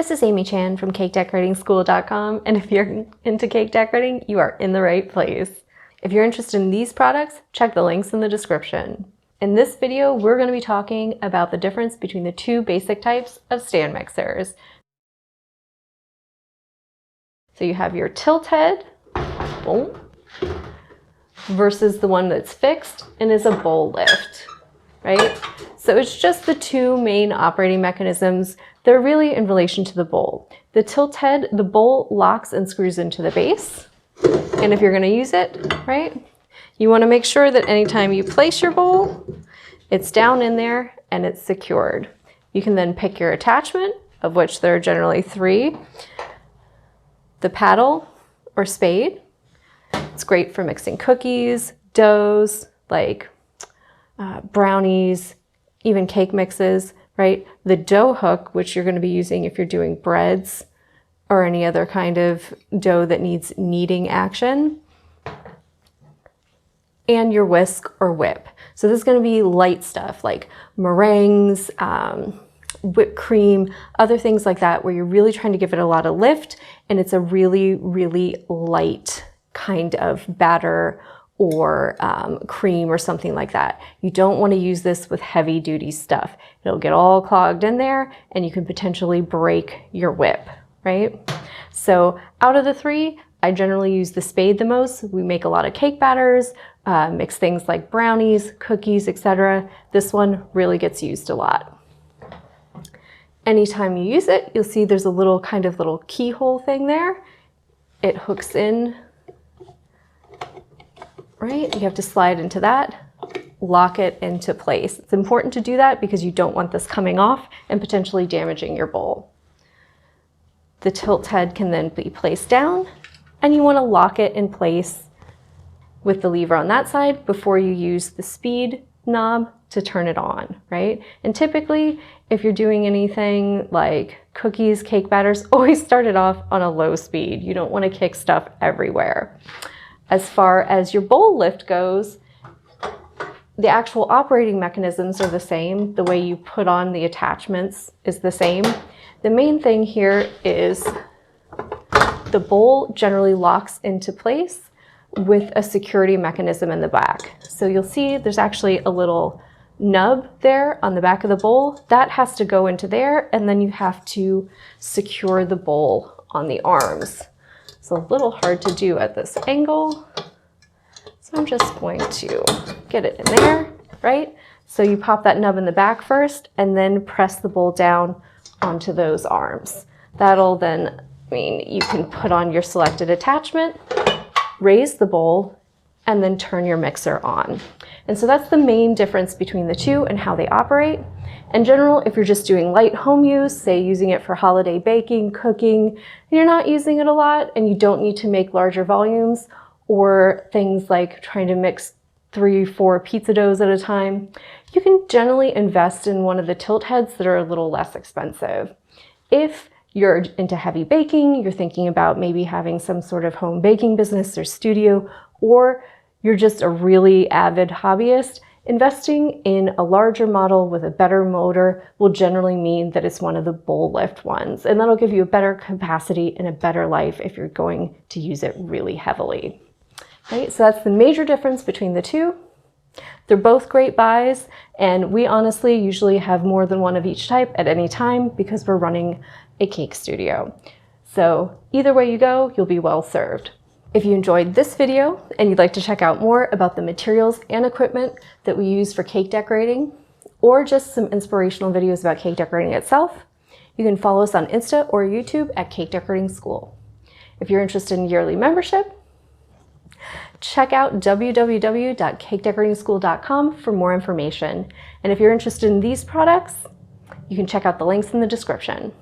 This is Amy Chan from CakeDecoratingSchool.com, and if you're into cake decorating, you are in the right place. If you're interested in these products, check the links in the description. In this video, we're going to be talking about the difference between the two basic types of stand mixers. So you have your tilt head, boom, versus the one that's fixed and is a bowl lift, right? So it's just the two main operating mechanisms. They're really in relation to the bowl. The tilt head, the bowl locks and screws into the base. And if you're going to use it, right, you want to make sure that anytime you place your bowl, it's down in there and it's secured. You can then pick your attachment, of which there are generally 3. The paddle or spade. It's great for mixing cookies, doughs, like brownies, even cake mixes, right? The dough hook, which you're going to be using if you're doing breads or any other kind of dough that needs kneading action. And your whisk or whip. So this is going to be light stuff like meringues, whipped cream, other things like that, where you're really trying to give it a lot of lift, and it's a really, really light kind of batter or cream or something like that. You don't want to use this with heavy duty stuff. It'll get all clogged in there and you can potentially break your whip, right? So out of the 3, I generally use the spade the most. We make a lot of cake batters, mix things like brownies, cookies, etc. This one really gets used a lot. Anytime you use it, you'll see there's a little keyhole thing there. It hooks in, right? You have to slide into that, lock it into place. It's important to do that because you don't want this coming off and potentially damaging your bowl. The tilt head can then be placed down, and you want to lock it in place with the lever on that side before you use the speed knob to turn it on, right? And typically, if you're doing anything like cookies, cake batters, always start it off on a low speed. You don't want to kick stuff everywhere. As far as your bowl lift goes, the actual operating mechanisms are the same. The way you put on the attachments is the same. The main thing here is the bowl generally locks into place with a security mechanism in the back. So you'll see there's actually a little nub there on the back of the bowl. That has to go into there, and then you have to secure the bowl on the arms. It's a little hard to do at this angle, so I'm just going to get it in there, right? So you pop that nub in the back first and then press the bowl down onto those arms. That'll then mean you can put on your selected attachment, raise the bowl, and then turn your mixer on. And so that's the main difference between the two and how they operate. In general, if you're just doing light home use, say using it for holiday baking, cooking, and you're not using it a lot and you don't need to make larger volumes, or things like trying to mix 3-4 pizza doughs at a time, you can generally invest in one of the tilt heads that are a little less expensive. If you're into heavy baking, you're thinking about maybe having some sort of home baking business or studio, or you're just a really avid hobbyist, investing in a larger model with a better motor will generally mean that it's one of the bowl lift ones, and that'll give you a better capacity and a better life if you're going to use it really heavily. Right? So that's the major difference between the two. They're both great buys, and we honestly usually have more than one of each type at any time because we're running a cake studio. So either way you go, you'll be well served. If you enjoyed this video and you'd like to check out more about the materials and equipment that we use for cake decorating, or just some inspirational videos about cake decorating itself, you can follow us on Insta or YouTube at Cake Decorating School. If you're interested in yearly membership, check out www.cakedecorating.school.com for more information. And if you're interested in these products, you can check out the links in the description.